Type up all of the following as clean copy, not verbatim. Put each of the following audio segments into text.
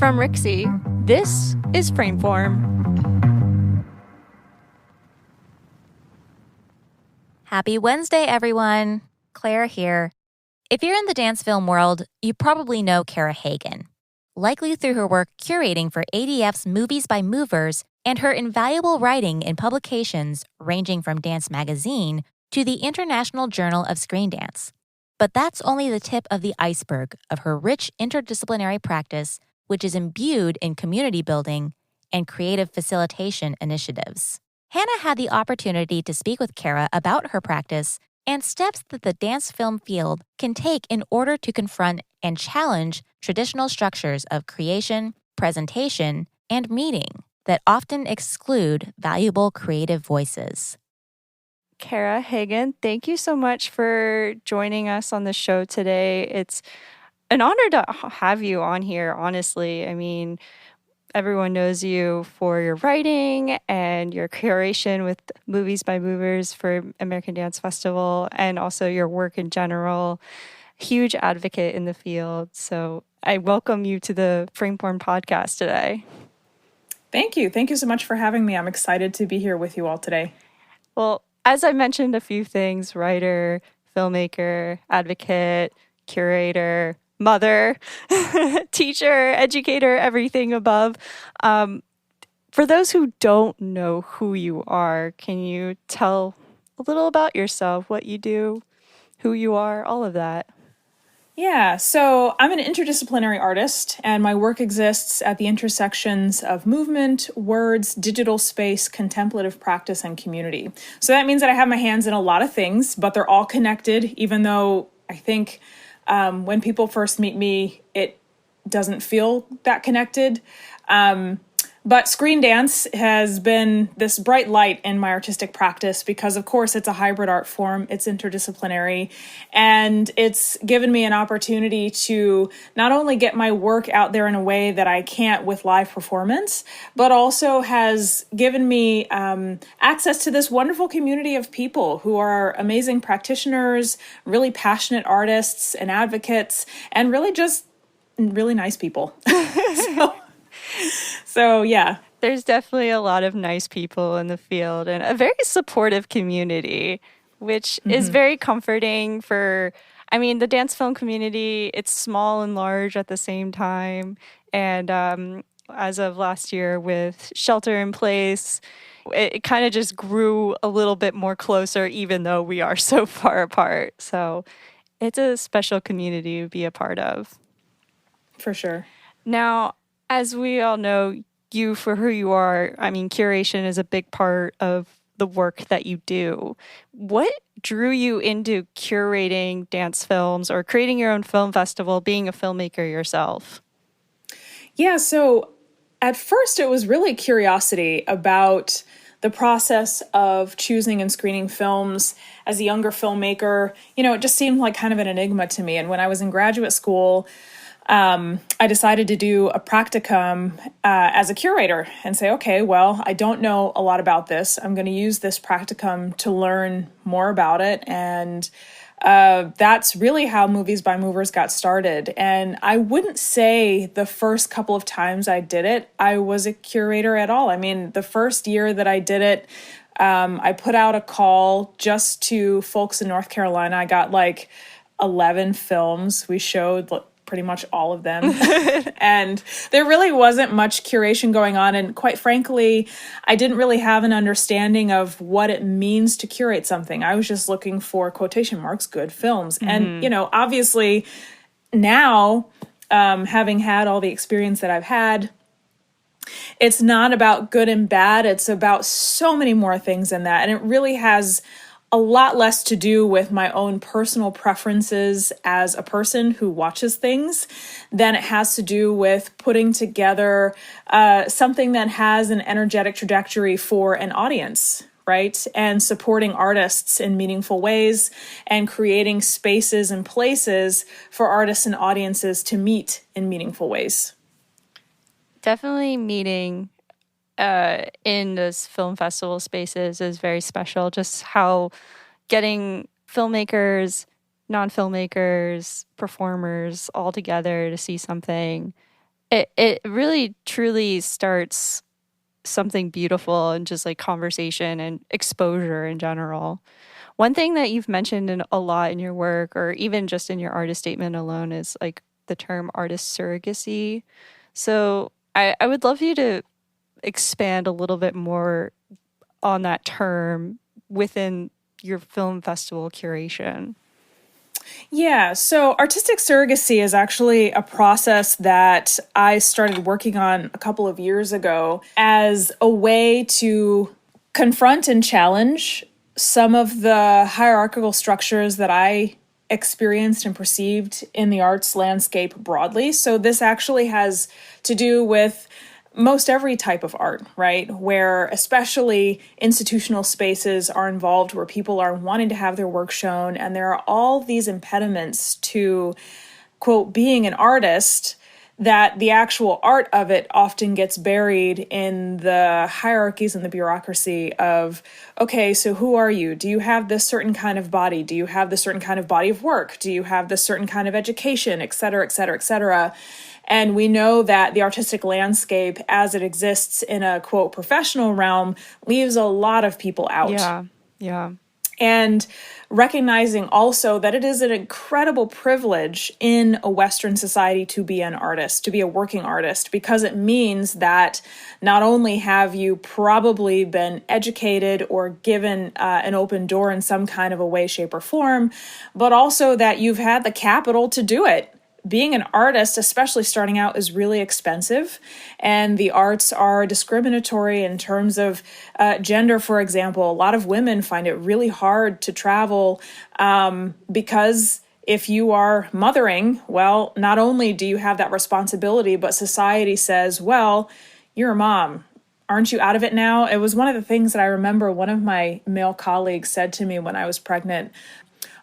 From Rixie, this is Frameform. Happy Wednesday, everyone. Claire here. If you're in the dance film world, you probably know Cara Hagan, likely through her work curating for ADF's Movies by Movers and her invaluable writing in publications ranging from Dance Magazine to the International Journal of Screendance. But that's only the tip of the iceberg of her rich interdisciplinary practice, which is imbued in community building and creative facilitation initiatives. Hannah had the opportunity to speak with Cara about her practice and steps that the dance film field can take in order to confront and challenge traditional structures of creation, presentation, and meeting that often exclude valuable creative voices. Cara Hagan, thank you so much for joining us on the show today. It's an honor to have you on here, honestly. I mean, everyone knows you for your writing and your curation with Movies by Movers for American Dance Festival, and also your work in general. Huge advocate in the field. So I welcome you to the Frameform podcast today. Thank you. Thank you so much for having me. I'm excited to be here with you all today. Well, as I mentioned a few things, writer, filmmaker, advocate, curator, mother, teacher, educator, everything above. For those who don't know who you are, can you tell a little about yourself, what you do, who you are, all of that? Yeah, so I'm an interdisciplinary artist, and my work exists at the intersections of movement, words, digital space, contemplative practice, and community. So that means that I have my hands in a lot of things, but they're all connected, even though I think when people first meet me, it doesn't feel that connected. But Screendance has been this bright light in my artistic practice because, of course, it's a hybrid art form. It's interdisciplinary. And it's given me an opportunity to not only get my work out there in a way that I can't with live performance, but also has given me access to this wonderful community of people who are amazing practitioners, really passionate artists and advocates, and really just really nice people. So, yeah. There's definitely a lot of nice people in the field and a very supportive community, which is very comforting for, I mean, the dance film community, it's small and large at the same time. And as of last year with shelter in place, it kind of just grew a little bit more closer, even though we are so far apart. So it's a special community to be a part of. For sure. Now, as we all know, you for who you are, I mean, curation is a big part of the work that you do. What drew you into curating dance films or creating your own film festival, being a filmmaker yourself? Yeah, so at first it was really curiosity about the process of choosing and screening films as a younger filmmaker. You know, it just seemed like kind of an enigma to me. And when I was in graduate school, I decided to do a practicum as a curator and say, okay, well, I don't know a lot about this. I'm going to use this practicum to learn more about it. And that's really how Movies by Movers got started. And I wouldn't say the first couple of times I did it, I was a curator at all. I mean, the first year that I did it, I put out a call just to folks in North Carolina. I got like 11 films. We showed pretty much all of them. And there really wasn't much curation going on. And quite frankly, I didn't really have an understanding of what it means to curate something. I was just looking for, quotation marks, good films. And, you know, obviously now, having had all the experience that I've had, it's not about good and bad. It's about so many more things than that. And it really has a lot less to do with my own personal preferences as a person who watches things than it has to do with putting together something that has an energetic trajectory for an audience, right? And supporting artists in meaningful ways and creating spaces and places for artists and audiences to meet in meaningful ways. Definitely meeting in those film festival spaces is very special. Just how getting filmmakers, non-filmmakers, performers all together to see something It really truly starts something beautiful and just like conversation and exposure in general. One thing that you've mentioned a lot in your work, or even just in your artist statement alone, is like the term artist surrogacy. So I would love you to expand a little bit more on that term within your film festival curation. Yeah, so artistic surrogacy is actually a process that I started working on a couple of years ago as a way to confront and challenge some of the hierarchical structures that I experienced and perceived in the arts landscape broadly. So this actually has to do with most every type of art, right? Where especially institutional spaces are involved, where people are wanting to have their work shown, and there are all these impediments to, quote, being an artist, that the actual art of it often gets buried in the hierarchies and the bureaucracy of, okay, so who are you? Do you have this certain kind of body? Do you have this certain kind of body of work? Do you have this certain kind of education, et cetera, et cetera, et cetera? And we know that the artistic landscape as it exists in a, quote, professional realm leaves a lot of people out. Yeah. And recognizing also that it is an incredible privilege in a Western society to be an artist, to be a working artist, because it means that not only have you probably been educated or given an open door in some kind of a way, shape, or form, but also that you've had the capital to do it. Being an artist, especially starting out, is really expensive, and the arts are discriminatory in terms of gender, for example. A lot of women find it really hard to travel because if you are mothering, well, not only do you have that responsibility, but society says, well, you're a mom. Aren't you out of it now? It was one of the things that I remember one of my male colleagues said to me when I was pregnant.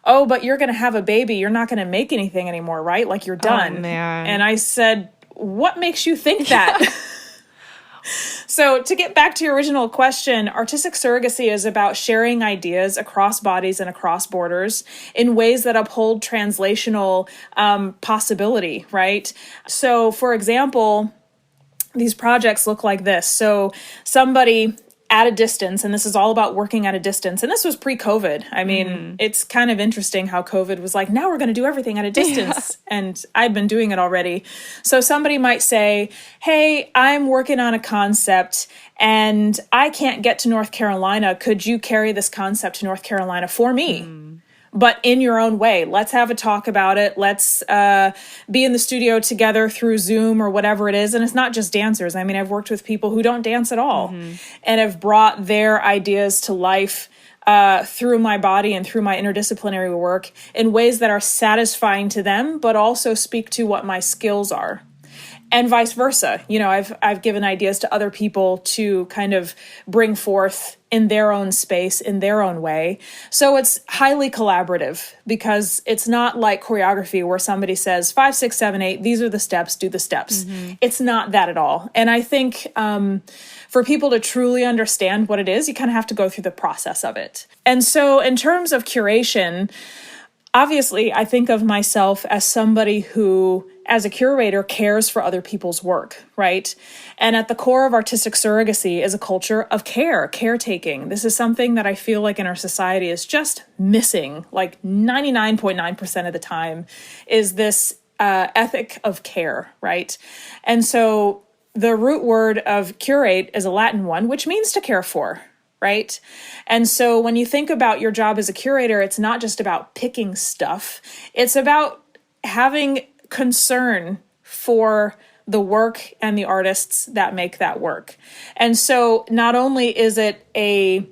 Oh, but you're going to have a baby. You're not going to make anything anymore, right? Like you're done. Oh, man. And I said, what makes you think that? So to get back to your original question, artistic surrogacy is about sharing ideas across bodies and across borders in ways that uphold translational possibility, right? So for example, these projects look like this. So somebody at a distance, and this is all about working at a distance. And this was pre-COVID. I mean, It's kind of interesting how COVID was like, now we're going to do everything at a distance. Yeah. And I'd been doing it already. So somebody might say, hey, I'm working on a concept and I can't get to North Carolina. Could you carry this concept to North Carolina for me? But in your own way. Let's have a talk about it. Let's be in the studio together through Zoom or whatever it is. And it's not just dancers. I mean, I've worked with people who don't dance at all and have brought their ideas to life through my body and through my interdisciplinary work in ways that are satisfying to them, but also speak to what my skills are. And vice versa. You know, I've given ideas to other people to kind of bring forth in their own space, in their own way. So it's highly collaborative because it's not like choreography where somebody says 5, 6, 7, 8, these are the steps, do the steps. It's not that at all. And I think for people to truly understand what it is, you kind of have to go through the process of it. And so in terms of curation, obviously, I think of myself as somebody who, as a curator, cares for other people's work, right? And at the core of artistic surrogacy is a culture of caretaking. This is something that I feel like in our society is just missing, like 99.9% of the time, is this ethic of care, right? And so the root word of curate is a Latin one, which means to care for, right? And so when you think about your job as a curator, it's not just about picking stuff. It's about having concern for the work and the artists that make that work. And so not only is it a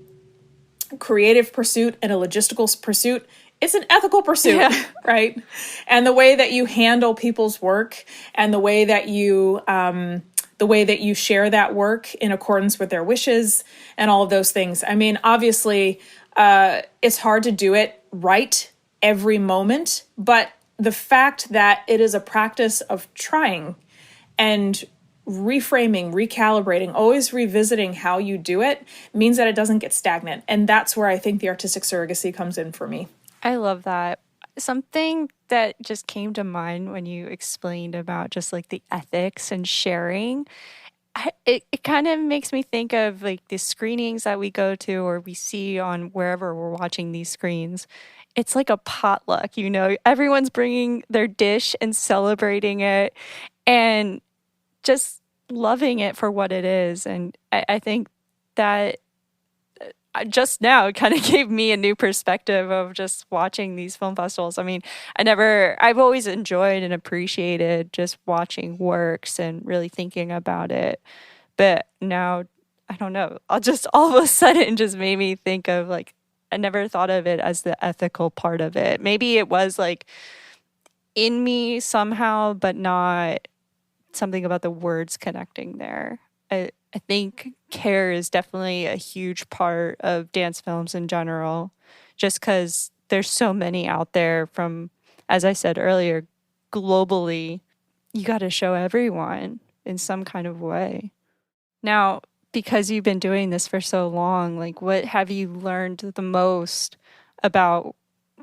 creative pursuit and a logistical pursuit, it's an ethical pursuit, right? And the way that you handle people's work and the way that you share that work in accordance with their wishes and all of those things. I mean, obviously, it's hard to do it right every moment, but the fact that it is a practice of trying and reframing, recalibrating, always revisiting how you do it means that it doesn't get stagnant. And that's where I think the artistic surrogacy comes in for me. I love that. something that just came to mind when you explained about just like the ethics and sharing. It kind of makes me think of like the screenings that we go to or we see on wherever we're watching these screens. It's like a potluck, you know, everyone's bringing their dish and celebrating it and just loving it for what it is. And I think that just now it kind of gave me a new perspective of just watching these film festivals. I mean, I've always enjoyed and appreciated just watching works and really thinking about it. But now, I don't know, I'll just all of a sudden just made me think of like, I never thought of it as the ethical part of it. Maybe it was like in me somehow, but not something about the words connecting there. I think care is definitely a huge part of dance films in general, just because there's so many out there from, as I said earlier, globally, you got to show everyone in some kind of way. Now, because you've been doing this for so long, like what have you learned the most about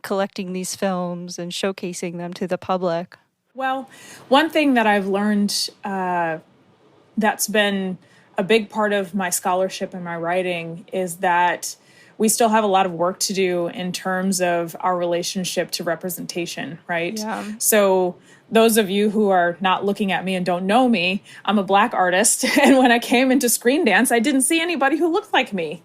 collecting these films and showcasing them to the public? Well, one thing that I've learned that's been a big part of my scholarship and my writing is that we still have a lot of work to do in terms of our relationship to representation, right? Yeah. So those of you who are not looking at me and don't know me, I'm a Black artist. And when I came into Screendance, I didn't see anybody who looked like me.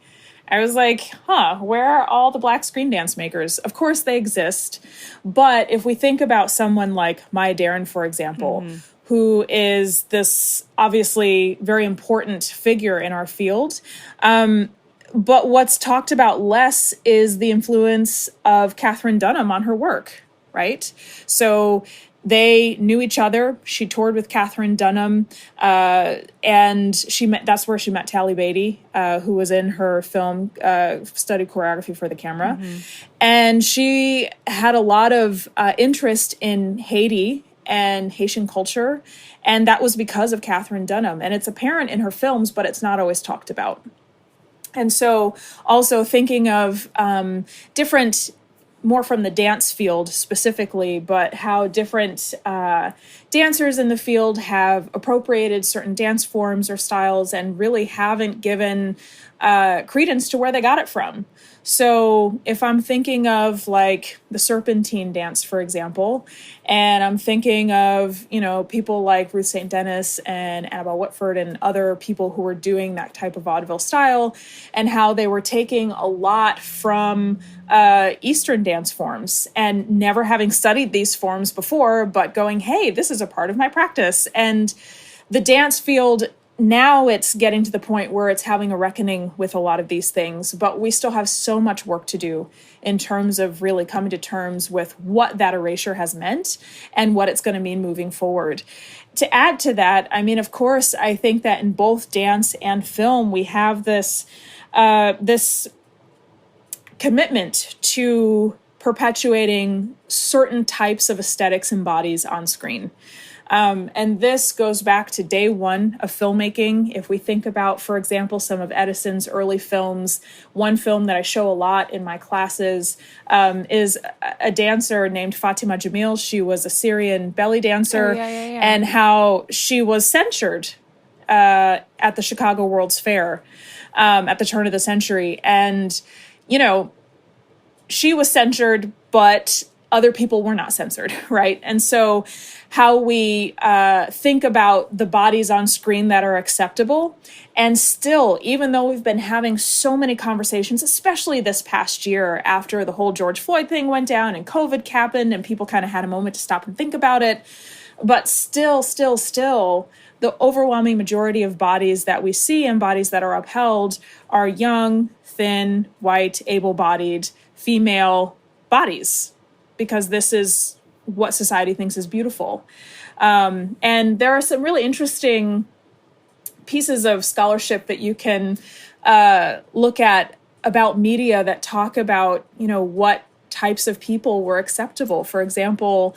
I was like, where are all the Black screen dance makers? Of course they exist. But if we think about someone like Maya Deren, for example, who is this obviously very important figure in our field, but what's talked about less is the influence of Katherine Dunham on her work, right? So they knew each other. She toured with Katherine Dunham, and that's where she met Tally Beatty, who was in her film, studied choreography for the camera. And she had a lot of interest in Haiti and Haitian culture, and that was because of Katherine Dunham. And it's apparent in her films, but it's not always talked about. And so also thinking of different, more from the dance field specifically, but how different dancers in the field have appropriated certain dance forms or styles and really haven't given credence to where they got it from. So if I'm thinking of like the Serpentine dance, for example, and I'm thinking of, you know, people like Ruth St. Denis and Annabelle Whitford and other people who were doing that type of vaudeville style and how they were taking a lot from Eastern dance forms and never having studied these forms before, but going, hey, this is a part of my practice. And the dance field, now it's getting to the point where it's having a reckoning with a lot of these things, but we still have so much work to do in terms of really coming to terms with what that erasure has meant and what it's going to mean moving forward. To add to that, I mean, of course, I think that in both dance and film, we have this commitment to perpetuating certain types of aesthetics and bodies on screen. And this goes back to day one of filmmaking. If we think about, for example, some of Edison's early films, one film that I show a lot in my classes is a dancer named Fatima Jamil. She was a Syrian belly dancer, and how she was censured at the Chicago World's Fair at the turn of the century. And, you know, she was censored, but other people were not censored, right? And so how we think about the bodies on screen that are acceptable. And still, even though we've been having so many conversations, especially this past year after the whole George Floyd thing went down and COVID happened and people kind of had a moment to stop and think about it, but still, the overwhelming majority of bodies that we see and bodies that are upheld are young, thin, white, able-bodied, female bodies, because this is what society thinks is beautiful. And there are some really interesting pieces of scholarship that you can look at about media that talk about, you know, what types of people were acceptable. For example,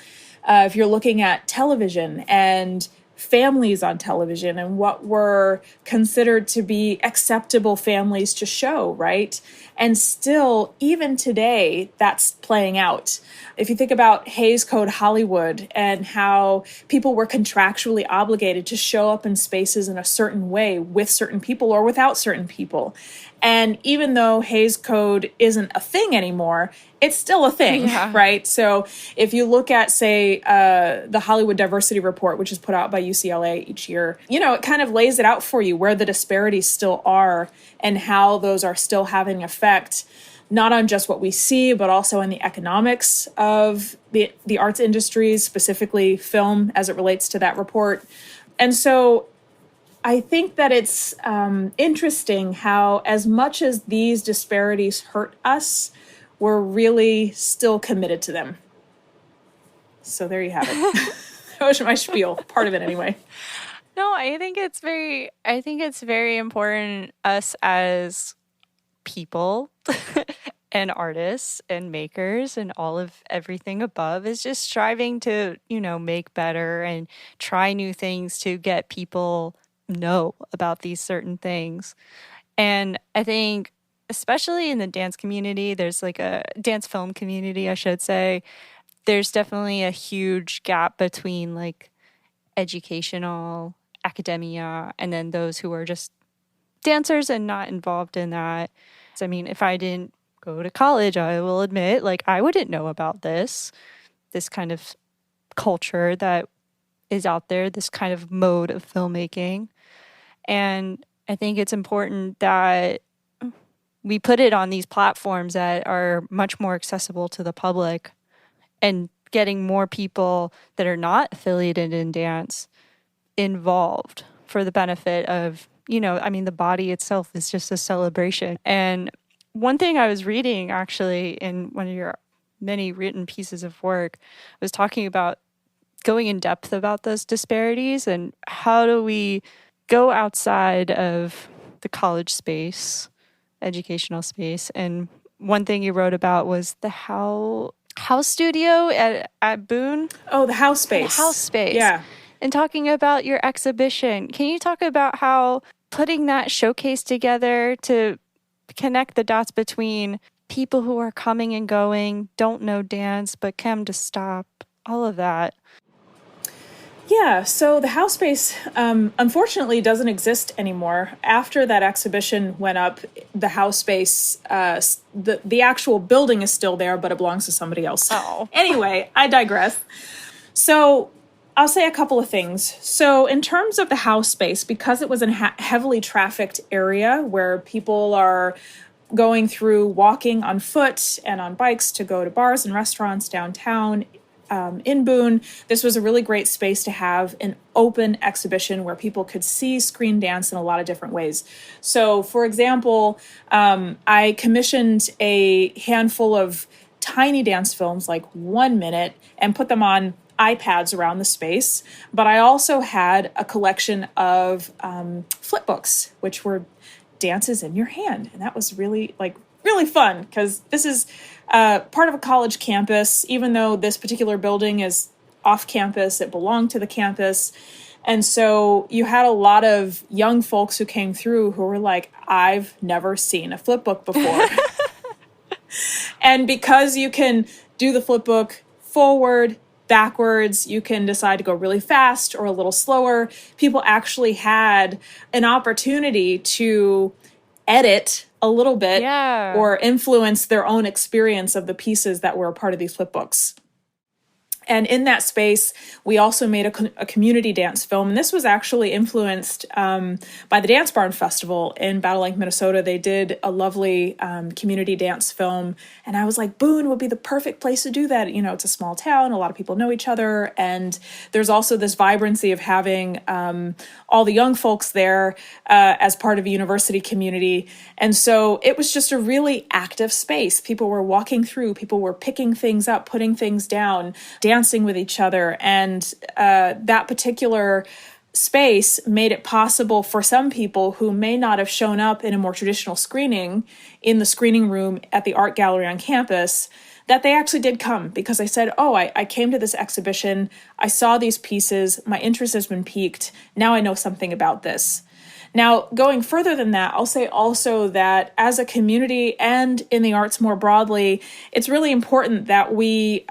if you're looking at television and families on television and what were considered to be acceptable families to show, right? And still, even today, that's playing out. If you think about Hays Code Hollywood and how people were contractually obligated to show up in spaces in a certain way with certain people or without certain people. And even though Hays Code isn't a thing anymore, it's still a thing, right? So if you look at, say, the Hollywood Diversity Report, which is put out by UCLA each year, it kind of lays it out for you where the disparities still are and how those are still having an effect, not on just what we see, but also in the economics of the arts industries, specifically film, as it relates to that report. And so I think that it's interesting how, as much as these disparities hurt us, we're really still committed to them. So there you have it. That was my spiel, part of it anyway. No, I think it's very important, us as people and artists and makers and all of everything above, is just striving to, make better and try new things to get people know about these certain things. And I think, especially in the dance community, there's like a dance film community, I should say, there's definitely a huge gap between like educational academia and then those who are just dancers and not involved in that. So, I mean, if I didn't go to college, I will admit, like, I wouldn't know about this kind of culture that is out there, this kind of mode of filmmaking. And I think it's important that we put it on these platforms that are much more accessible to the public, and getting more people that are not affiliated in dance involved for the benefit of, the body itself is just a celebration. And one thing I was reading actually in one of your many written pieces of work was talking about going in depth about those disparities and how do we go outside of the college space, educational space. And one thing you wrote about was the house studio at Boone. Oh, the house space. The house space. Yeah. And talking about your exhibition. Can you talk about how putting that showcase together to connect the dots between people who are coming and going, don't know dance, but come to stop, all of that? Yeah, so the house space, unfortunately, doesn't exist anymore. After that exhibition went up, the house space, the actual building is still there, but it belongs to somebody else. Oh. Anyway, I digress. So I'll say a couple of things. So in terms of the house space, because it was a heavily trafficked area where people are going through walking on foot and on bikes to go to bars and restaurants downtown, in Boone, this was a really great space to have an open exhibition where people could see screen dance in a lot of different ways. So, for example, I commissioned a handful of tiny dance films, like 1 minute, and put them on iPads around the space. But I also had a collection of flip books, which were dances in your hand. And that was really fun, because this is part of a college campus. Even though this particular building is off campus, it belonged to the campus. And so you had a lot of young folks who came through who were like, I've never seen a flip book before. And because you can do the flip book forward, backwards, you can decide to go really fast or a little slower. People actually had an opportunity to edit a little bit or influence their own experience of the pieces that were a part of these flip books. And in that space, we also made a community dance film. And this was actually influenced by the Dance Barn Festival in Battle Lake, Minnesota. They did a lovely community dance film. And I was like, Boone would be the perfect place to do that. It's a small town. A lot of people know each other. And there's also this vibrancy of having all the young folks there as part of a university community. And so it was just a really active space. People were walking through. People were picking things up, putting things down, dancing with each other. And that particular space made it possible for some people who may not have shown up in a more traditional screening in the screening room at the art gallery on campus that they actually did come because I said, oh, I came to this exhibition, I saw these pieces, my interest has been piqued, now I know something about this. Now, going further than that, I'll say also that as a community and in the arts more broadly, it's really important that we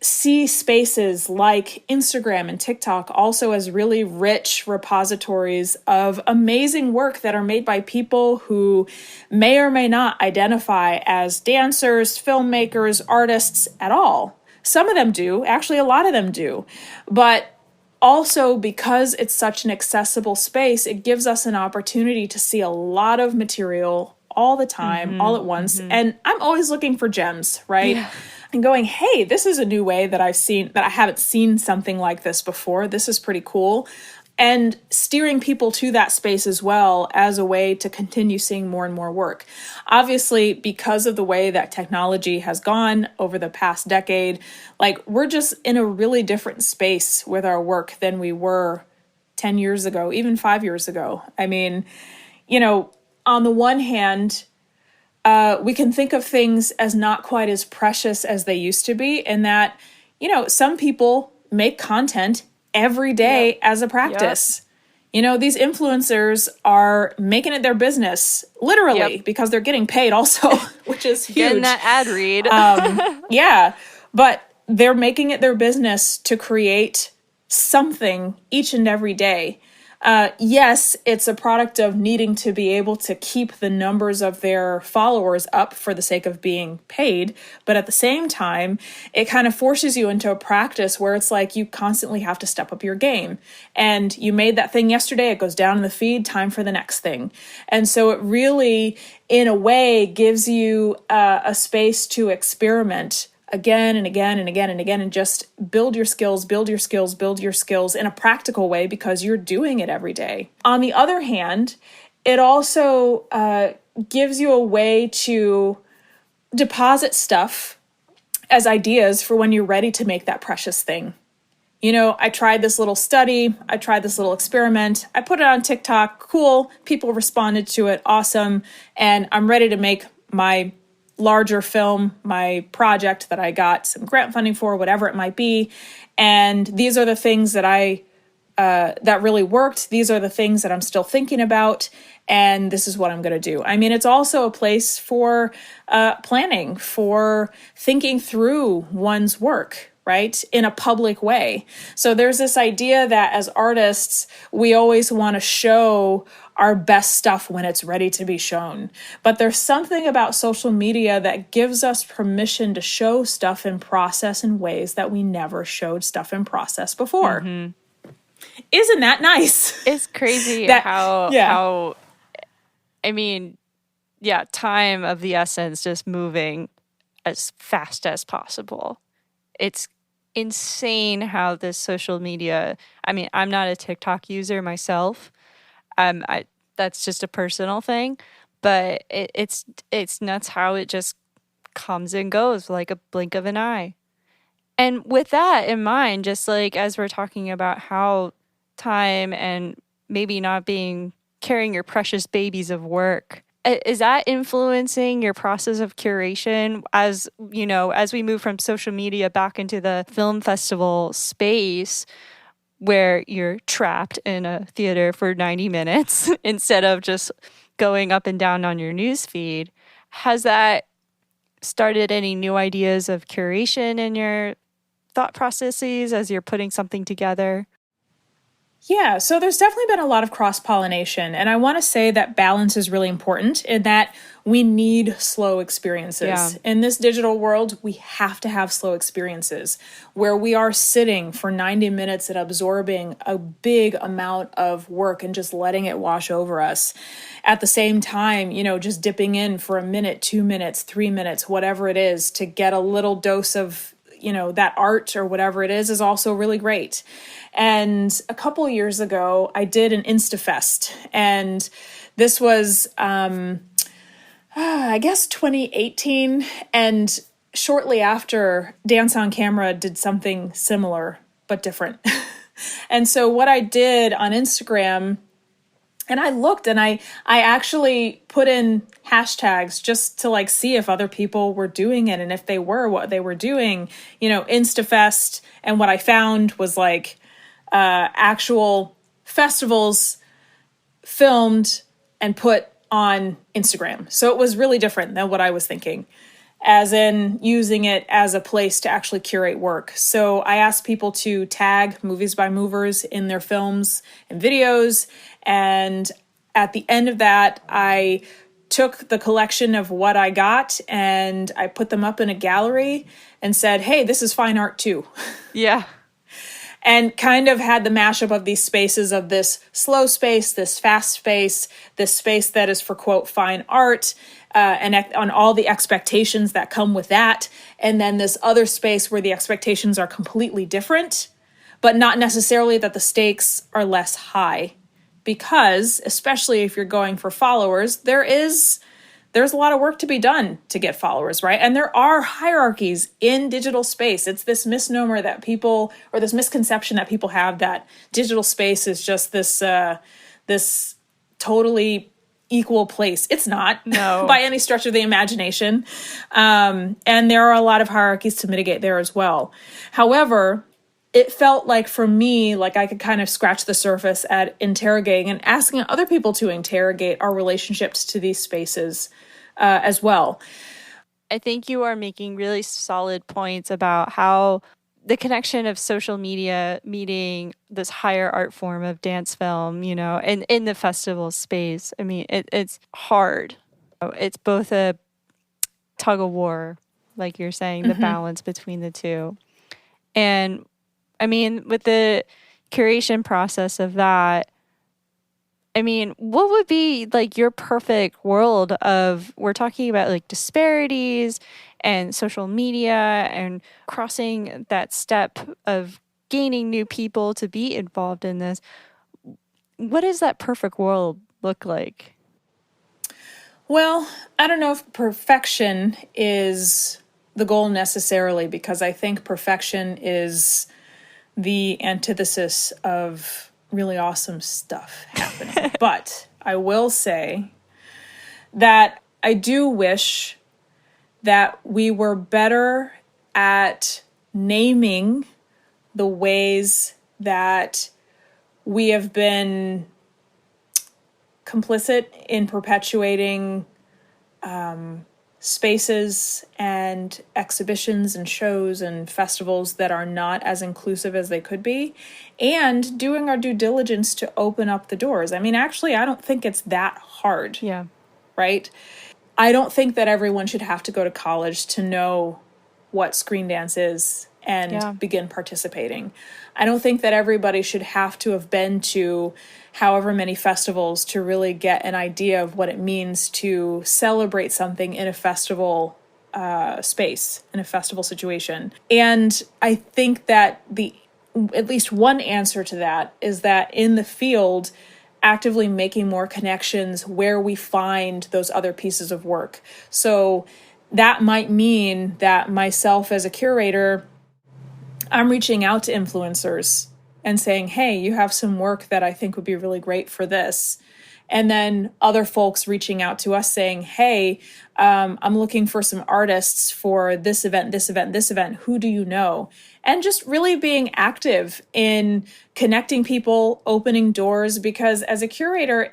see spaces like Instagram and TikTok also as really rich repositories of amazing work that are made by people who may or may not identify as dancers, filmmakers, artists at all. Some of them do, actually a lot of them do, but also, because it's such an accessible space, it gives us an opportunity to see a lot of material all the time, all at once. And I'm always looking for gems, right? Yeah. And going, hey, this is a new way that I haven't seen something like this before. This is pretty cool. And steering people to that space as well as a way to continue seeing more and more work. Obviously, because of the way that technology has gone over the past decade, like we're just in a really different space with our work than we were 10 years ago, even 5 years ago. I mean, on the one hand, we can think of things as not quite as precious as they used to be, in that, some people make content every day as a practice. These influencers are making it their business, literally, because they're getting paid also, which is huge. Getting that ad read. Yeah, but they're making it their business to create something each and every day. Yes, it's a product of needing to be able to keep the numbers of their followers up for the sake of being paid. But at the same time, it kind of forces you into a practice where it's like you constantly have to step up your game. And you made that thing yesterday, it goes down in the feed, time for the next thing. And so it really, in a way, gives you a space to experiment again and again and again and again, and just build your skills in a practical way because you're doing it every day. On the other hand, it also gives you a way to deposit stuff as ideas for when you're ready to make that precious thing. I tried this little study, I tried this little experiment, I put it on TikTok, cool, people responded to it, awesome, and I'm ready to make my larger film, my project that I got some grant funding for, whatever it might be. And these are the things that that really worked. These are the things that I'm still thinking about. And this is what I'm going to do. I mean, it's also a place for planning, for thinking through one's work, right, in a public way. So there's this idea that as artists, we always want to show our best stuff when it's ready to be shown. But there's something about social media that gives us permission to show stuff in process in ways that we never showed stuff in process before. Isn't that nice? It's crazy how time of the essence, just moving as fast as possible. It's insane how this social media, I'm not a TikTok user myself. That's just a personal thing, but it's nuts how it just comes and goes like a blink of an eye. And with that in mind, just like as we're talking about how time and maybe not carrying your precious babies of work, is that influencing your process of curation as we move from social media back into the film festival space, where you're trapped in a theater for 90 minutes instead of just going up and down on your news feed? Has that started any new ideas of curation in your thought processes as you're putting something together? Yeah, so there's definitely been a lot of cross-pollination, and I want to say that balance is really important in that we need slow experiences. Yeah. In this digital world, we have to have slow experiences where we are sitting for 90 minutes and absorbing a big amount of work and just letting it wash over us. At the same time, just dipping in for a minute, 2 minutes, 3 minutes, whatever it is, to get a little dose of that art or whatever it is also really great. And a couple years ago, I did an InstaFest, and this was, I guess 2018. And shortly after, Dance on Camera did something similar, but different. And so what I did on Instagram, and I looked and I actually put in hashtags just to like see if other people were doing it, and if they were, what they were doing, InstaFest. And what I found was like actual festivals filmed and put on Instagram. So it was really different than what I was thinking, as in using it as a place to actually curate work. So I asked people to tag Movies by Movers in their films and videos. And at the end of that, I took the collection of what I got and I put them up in a gallery and said, hey, this is fine art too. Yeah. And kind of had the mashup of these spaces of this slow space, this fast space, this space that is for, quote, fine art, and on all the expectations that come with that. And then this other space where the expectations are completely different, but not necessarily that the stakes are less high. Because, especially if you're going for followers, there's a lot of work to be done to get followers, right? And there are hierarchies in digital space. It's this misnomer that people, or this misconception that people have, that digital space is just this totally equal place. It's not, no, by any stretch of the imagination. And there are a lot of hierarchies to mitigate there as well. However, it felt like, for me, like I could kind of scratch the surface at interrogating and asking other people to interrogate our relationships to these spaces as well. I think you are making really solid points about how the connection of social media meeting this higher art form of dance film, and in the festival space. I mean, it's hard. It's both a tug of war, like you're saying, the balance between the two. And I mean, with the curation process of that, I mean, what would be like your perfect world of, we're talking about like disparities and social media and crossing that step of gaining new people to be involved in this. What does that perfect world look like? Well, I don't know if perfection is the goal necessarily, because I think perfection is the antithesis of really awesome stuff happening. But I will say that I do wish that we were better at naming the ways that we have been complicit in perpetuating spaces and exhibitions and shows and festivals that are not as inclusive as they could be, and doing our due diligence to open up the doors. I mean, actually, I don't think it's that hard. Yeah. Right? I don't think that everyone should have to go to college to know what screen dance is and begin participating. I don't think that everybody should have to have been to however many festivals to really get an idea of what it means to celebrate something in a festival space, in a festival situation. And I think that at least one answer to that is that in the field, actively making more connections where we find those other pieces of work. So that might mean that myself as a curator, I'm reaching out to influencers and saying, hey, you have some work that I think would be really great for this. And then other folks reaching out to us saying, hey, I'm looking for some artists for this event, this event, this event. Who do you know? And just really being active in connecting people, opening doors, because as a curator,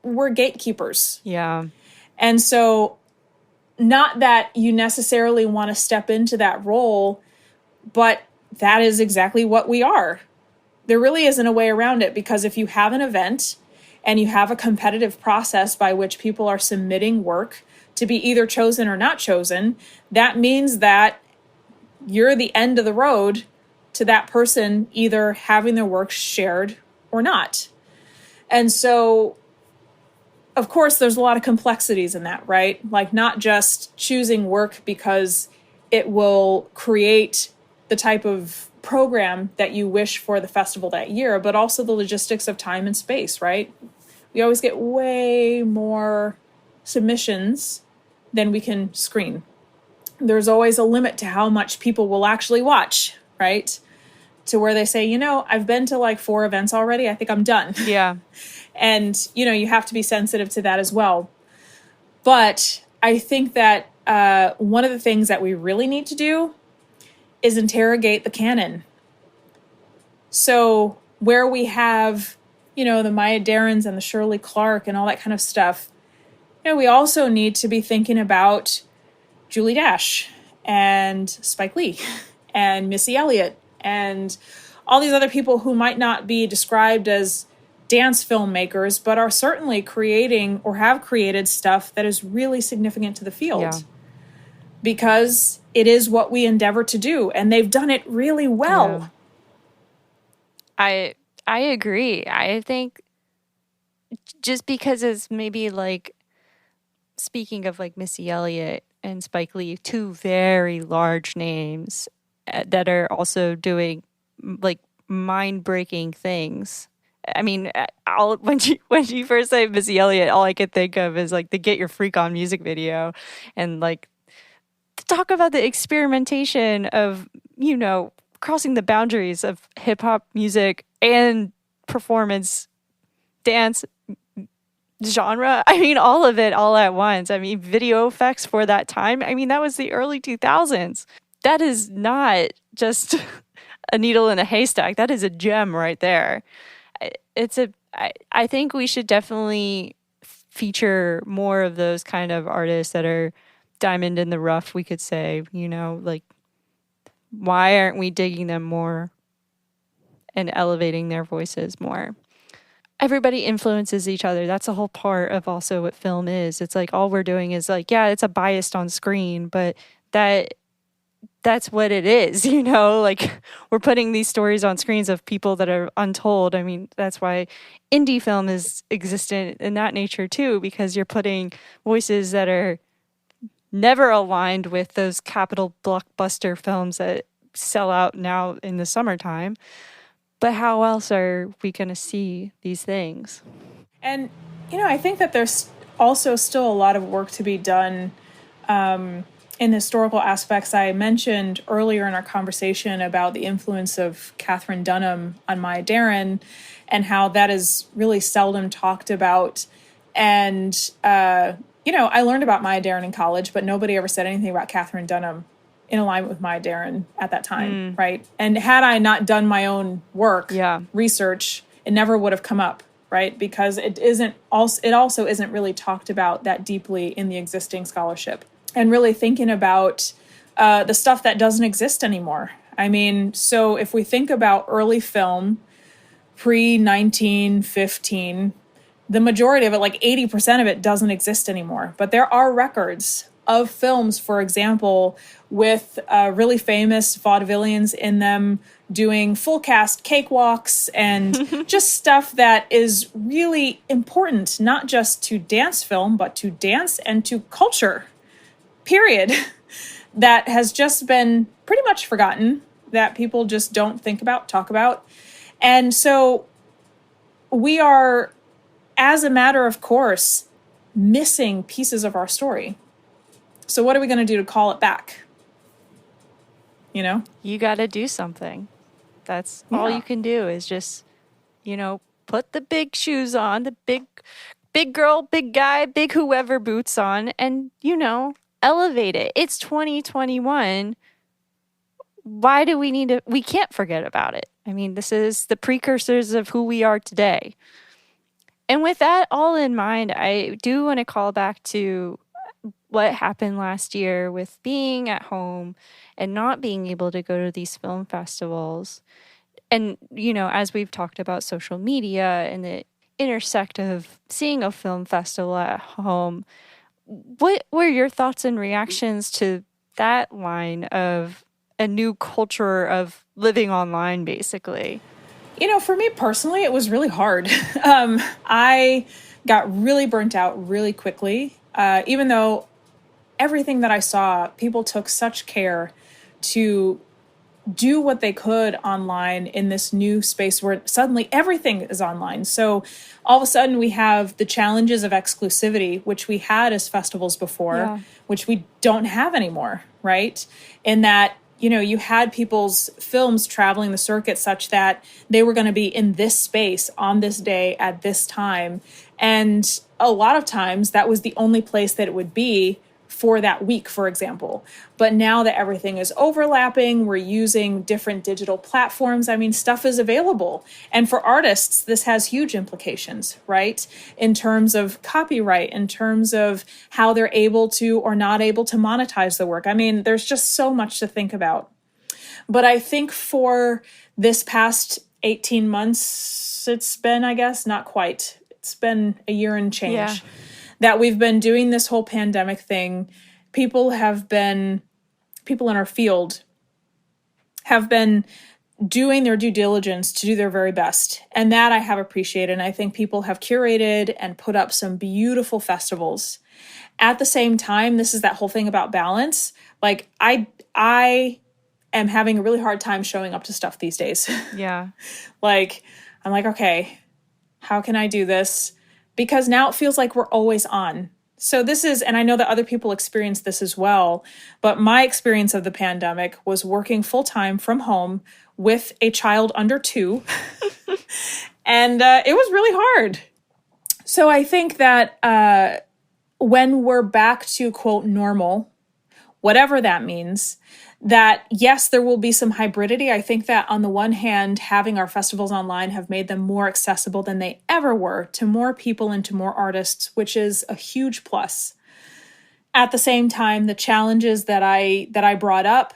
we're gatekeepers. Yeah. And so not that you necessarily want to step into that role, but that is exactly what we are. There really isn't a way around it, because if you have an event and you have a competitive process by which people are submitting work to be either chosen or not chosen, that means that you're the end of the road to that person either having their work shared or not. And so, of course, there's a lot of complexities in that, right? Like not just choosing work because it will create the type of program that you wish for the festival that year, but also the logistics of time and space, right? We always get way more submissions than we can screen. There's always a limit to how much people will actually watch, right? To where they say, I've been to like 4 events already. I think I'm done. Yeah. And, you have to be sensitive to that as well. But I think that one of the things that we really need to do is interrogate the canon. So where we have, the Maya Derens and the Shirley Clark and all that kind of stuff, we also need to be thinking about Julie Dash and Spike Lee and Missy Elliott and all these other people who might not be described as dance filmmakers, but are certainly creating or have created stuff that is really significant to the field. Yeah. Because it is what we endeavor to do, and they've done it really well. Yeah. I agree. I think just because it's maybe like, speaking of like Missy Elliott and Spike Lee, two very large names that are also doing like mind-breaking things. I mean, when you first say Missy Elliott, all I could think of is like the "Get Your Freak On" music video, and like to talk about the experimentation of crossing the boundaries of hip hop music and performance dance genre. I mean, all of it all at once. I mean, video effects for that time. I mean, that was the early 2000s. That is not just a needle in a haystack. That is a gem right there. I think we should definitely feature more of those kind of artists that are diamond in the rough, we could say, like, why aren't we digging them more and elevating their voices more? Everybody influences each other. That's a whole part of also what film is. It's like all we're doing is like, yeah, it's a bias on screen, but that's what it is, like we're putting these stories on screens of people that are untold. I mean, that's why indie film is existent in that nature too, because you're putting voices that are never aligned with those capital blockbuster films that sell out now in the summertime. But how else are we going to see these things? And, I think that there's also still a lot of work to be done in historical aspects. I mentioned earlier in our conversation about the influence of Katherine Dunham on Maya Deren and how that is really seldom talked about. And, I learned about Maya Deren in college, but nobody ever said anything about Katherine Dunham in alignment with Maya Deren at that time, right? And had I not done my own work, research, it never would have come up, right? Because it also isn't really talked about that deeply in the existing scholarship. And really thinking about the stuff that doesn't exist anymore. I mean, so if we think about early film, pre-1915, the majority of it, like 80% of it, doesn't exist anymore. But there are records of films, for example, with really famous vaudevillians in them doing full cast cakewalks and just stuff that is really important, not just to dance film, but to dance and to culture, period, that has just been pretty much forgotten, that people just don't think about, talk about. And so we are, as a matter of course, missing pieces of our story. So what are we going to do to call it back? You got to do something. That's all you can do is just, put the big shoes on, the big girl, big guy, big whoever boots on, and, elevate it. It's 2021. Why do we need to? We can't forget about it. I mean, this is the precursors of who we are today. And with that all in mind, I do want to call back to what happened last year with being at home and not being able to go to these film festivals. And, as we've talked about social media and the intersect of seeing a film festival at home, what were your thoughts and reactions to that line of a new culture of living online, basically? For me personally, it was really hard. I got really burnt out really quickly, even though everything that I saw, people took such care to do what they could online in this new space where suddenly everything is online. So all of a sudden we have the challenges of exclusivity, which we had as festivals before, which we don't have anymore, right? In that you had people's films traveling the circuit such that they were going to be in this space on this day at this time. And a lot of times that was the only place that it would be for that week, for example. But now that everything is overlapping, we're using different digital platforms. I mean, stuff is available. And for artists, this has huge implications, right? In terms of copyright, in terms of how they're able to or not able to monetize the work. I mean, there's just so much to think about. But I think for this past 18 months, it's been, I guess, not quite. It's been a year and change that we've been doing this whole pandemic thing. People in our field have been doing their due diligence to do their very best. And that I have appreciated. And I think people have curated and put up some beautiful festivals. At the same time, this is that whole thing about balance. Like I am having a really hard time showing up to stuff these days. Yeah. I'm like, okay, how can I do this? Because now it feels like we're always on. So and I know that other people experience this as well, but my experience of the pandemic was working full-time from home with a child under 2. And it was really hard. So I think that when we're back to, quote, normal, whatever that means, that yes, there will be some hybridity. I think that on the one hand, having our festivals online have made them more accessible than they ever were to more people and to more artists, which is a huge plus. At the same time, the challenges that I brought up,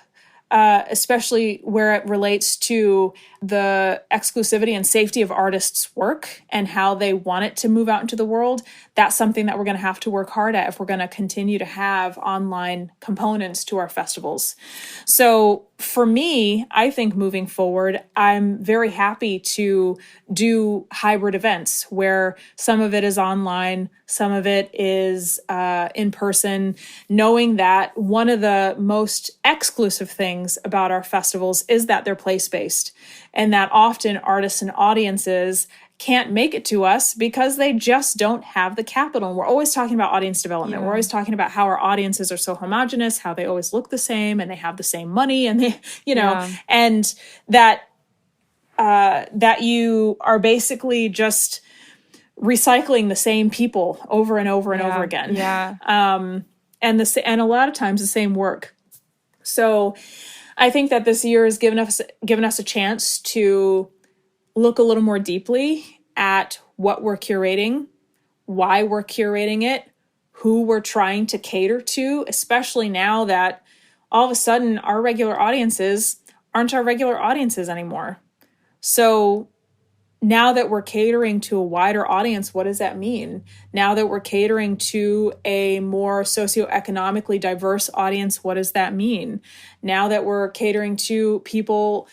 especially where it relates to the exclusivity and safety of artists' work and how they want it to move out into the world, that's something that we're going to have to work hard at if we're going to continue to have online components to our festivals. So for me, I think moving forward, I'm very happy to do hybrid events where some of it is online, some of it is in person, knowing that one of the most exclusive things about our festivals is that they're place-based, and that often artists and audiences can't make it to us because they just don't have the capital. And we're always talking about audience development. We're always talking about how our audiences are so homogenous, how they always look the same and they have the same money and they, and that you are basically just recycling the same people over and over and over again. Yeah. And a lot of times the same work. So I think that this year has given us a chance to look a little more deeply at what we're curating, why we're curating it, who we're trying to cater to, especially now that all of a sudden our regular audiences aren't our regular audiences anymore. So now that we're catering to a wider audience, what does that mean? Now that we're catering to a more socioeconomically diverse audience, what does that mean? Now that we're catering to people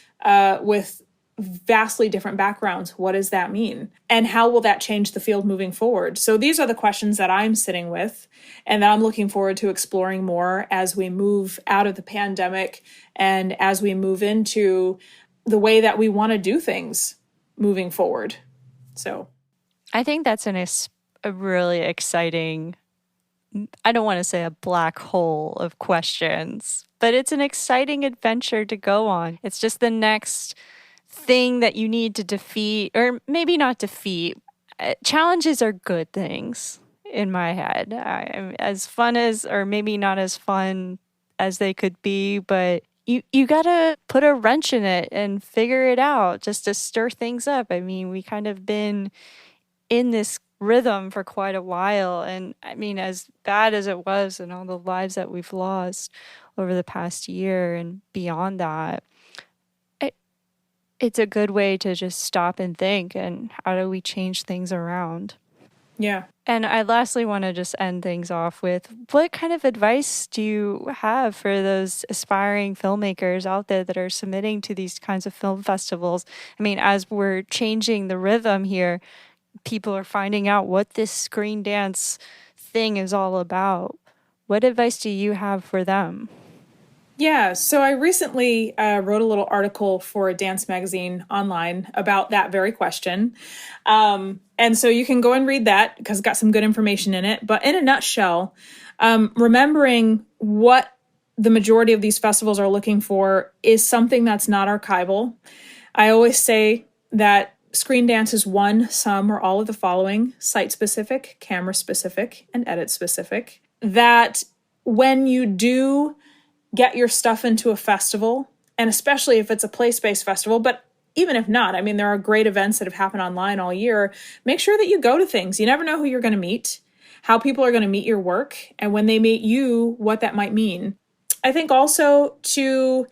with vastly different backgrounds, what does that mean? And how will that change the field moving forward? So these are the questions that I'm sitting with and that I'm looking forward to exploring more as we move out of the pandemic and as we move into the way that we want to do things moving forward. So I think that's a really exciting, I don't want to say a black hole of questions, but it's an exciting adventure to go on. It's just the next thing that you need to defeat, or maybe not defeat. Challenges are good things in my head. As fun as, or maybe not as fun as they could be, but you gotta put a wrench in it and figure it out just to stir things up. I mean, we kind of been in this rhythm for quite a while. And I mean, as bad as it was and all the lives that we've lost over the past year and beyond that, it's a good way to just stop and think, and how do we change things around? Yeah. And I lastly want to just end things off with, what kind of advice do you have for those aspiring filmmakers out there that are submitting to these kinds of film festivals? I mean, as we're changing the rhythm here, people are finding out what this Screendance thing is all about. What advice do you have for them? Yeah, so I recently wrote a little article for a dance magazine online about that very question. And so you can go and read that because it's got some good information in it. But in a nutshell, remembering what the majority of these festivals are looking for is something that's not archival. I always say that Screendance is one, some, or all of the following: site-specific, camera-specific, and edit-specific. That when you do get your stuff into a festival, and especially if it's a place-based festival, but even if not, I mean, there are great events that have happened online all year, make sure that you go to things. You never know who you're going to meet, how people are going to meet your work, and when they meet you, what that might mean. I think also to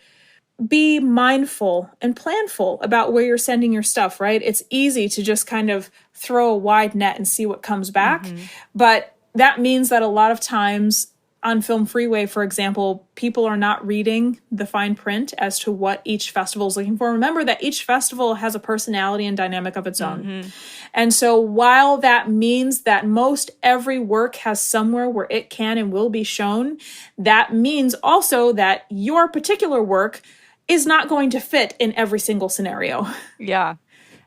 be mindful and planful about where you're sending your stuff, right? It's easy to just kind of throw a wide net and see what comes back. But that means that a lot of times on Film Freeway, for example, people are not reading the fine print as to what each festival is looking for. Remember that each festival has a personality and dynamic of its own. And so while that means that most every work has somewhere where it can and will be shown, that means also that your particular work is not going to fit in every single scenario. Yeah.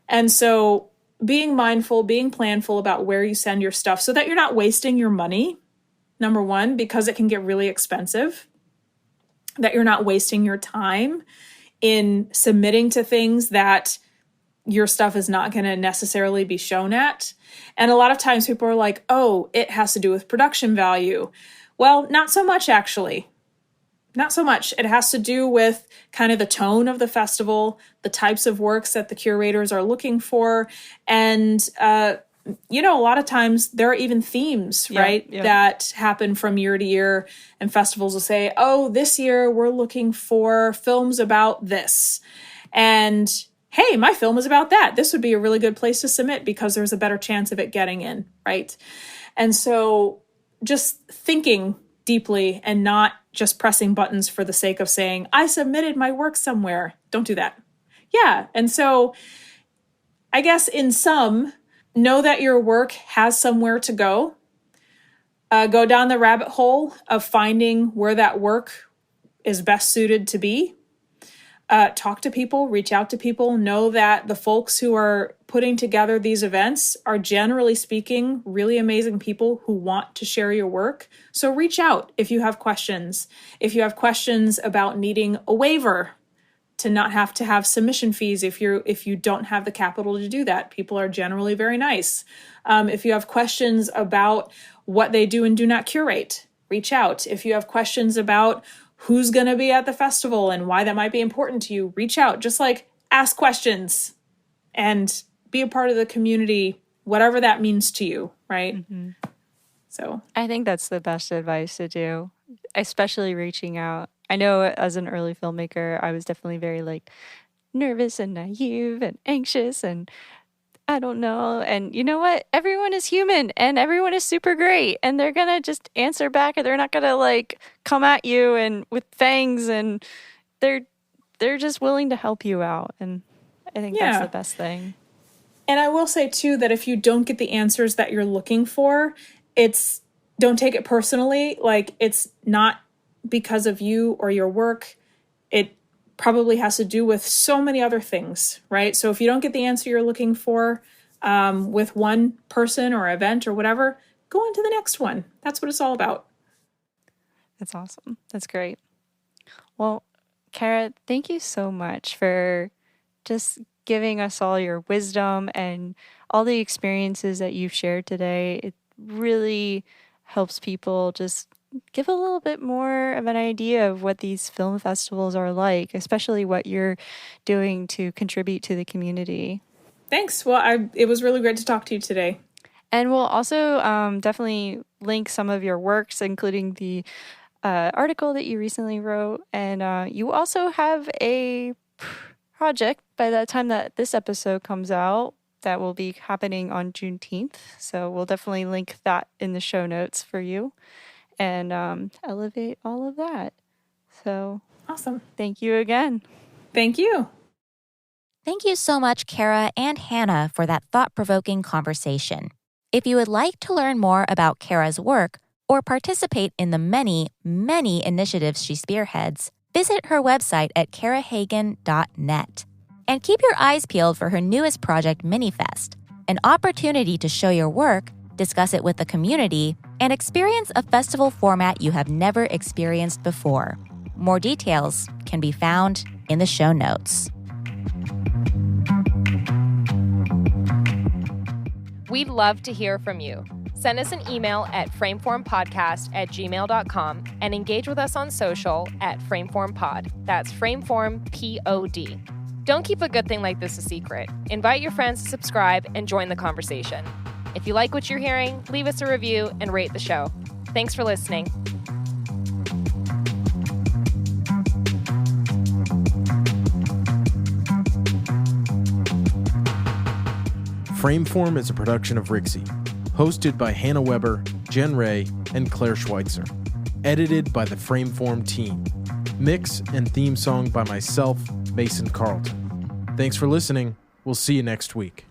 And so being mindful, being planful about where you send your stuff so that you're not wasting your money, number one, because it can get really expensive, that you're not wasting your time in submitting to things that your stuff is not going to necessarily be shown at. And a lot of times people are like, oh, it has to do with production value. Well, not so much, actually. Not so much. It has to do with kind of the tone of the festival, the types of works that the curators are looking for. And, a lot of times there are even themes, right, that happen from year to year. And festivals will say, oh, this year we're looking for films about this. And hey, my film is about that. This would be a really good place to submit because there's a better chance of it getting in, right? And so just thinking deeply and not just pressing buttons for the sake of saying, I submitted my work somewhere. Don't do that. Yeah. And so I guess in sum, know that your work has somewhere to go. Go down the rabbit hole of finding where that work is best suited to be. Talk to people, reach out to people. Know that the folks who are putting together these events are, generally speaking, really amazing people who want to share your work. So reach out if you have questions. If you have questions about needing a waiver to not have to have submission fees if you don't have the capital to do that, people are generally very nice. If you have questions about what they do and do not curate, reach out. If you have questions about who's going to be at the festival and why that might be important to you, reach out. Just like ask questions and be a part of the community, whatever that means to you, right? So I think that's the best advice to do, especially reaching out. I know as an early filmmaker, I was definitely very nervous and naive and anxious and I don't know. And you know what? Everyone is human and everyone is super great. And they're going to just answer back and they're not going to come at you and with fangs, and they're just willing to help you out. And I think that's the best thing. And I will say too, that if you don't get the answers that you're looking for, don't take it personally. It's not because of you or your work. It probably has to do with so many other things, right? So if you don't get the answer you're looking for with one person or event or whatever, go on to the next one. That's what it's all about. That's awesome. That's great. Well, Cara, thank you so much for just giving us all your wisdom and all the experiences that you've shared today. It really helps people just give a little bit more of an idea of what these film festivals are like, especially what you're doing to contribute to the community. Thanks. Well, it was really great to talk to you today. And we'll also definitely link some of your works, including the article that you recently wrote. And you also have a project by the time that this episode comes out that will be happening on Juneteenth. So we'll definitely link that in the show notes for you and elevate all of that. So awesome. Thank you again. Thank you. Thank you so much, Cara and Hannah, for that thought-provoking conversation. If you would like to learn more about Cara's work or participate in the many, many initiatives she spearheads, visit her website at carahagan.net. And keep your eyes peeled for her newest project, Minifest, an opportunity to show your work, discuss it with the community, and experience a festival format you have never experienced before. More details can be found in the show notes. We'd love to hear from you. Send us an email at frameformpodcast@gmail.com and engage with us on social at frameformpod. That's frameformpod. Don't keep a good thing like this a secret. Invite your friends to subscribe and join the conversation. If you like what you're hearing, leave us a review and rate the show. Thanks for listening. Frameform is a production of Rixie, hosted by Hannah Weber, Jen Ray, and Claire Schweitzer. Edited by the Frameform team. Mix and theme song by myself, Mason Carlton. Thanks for listening. We'll see you next week.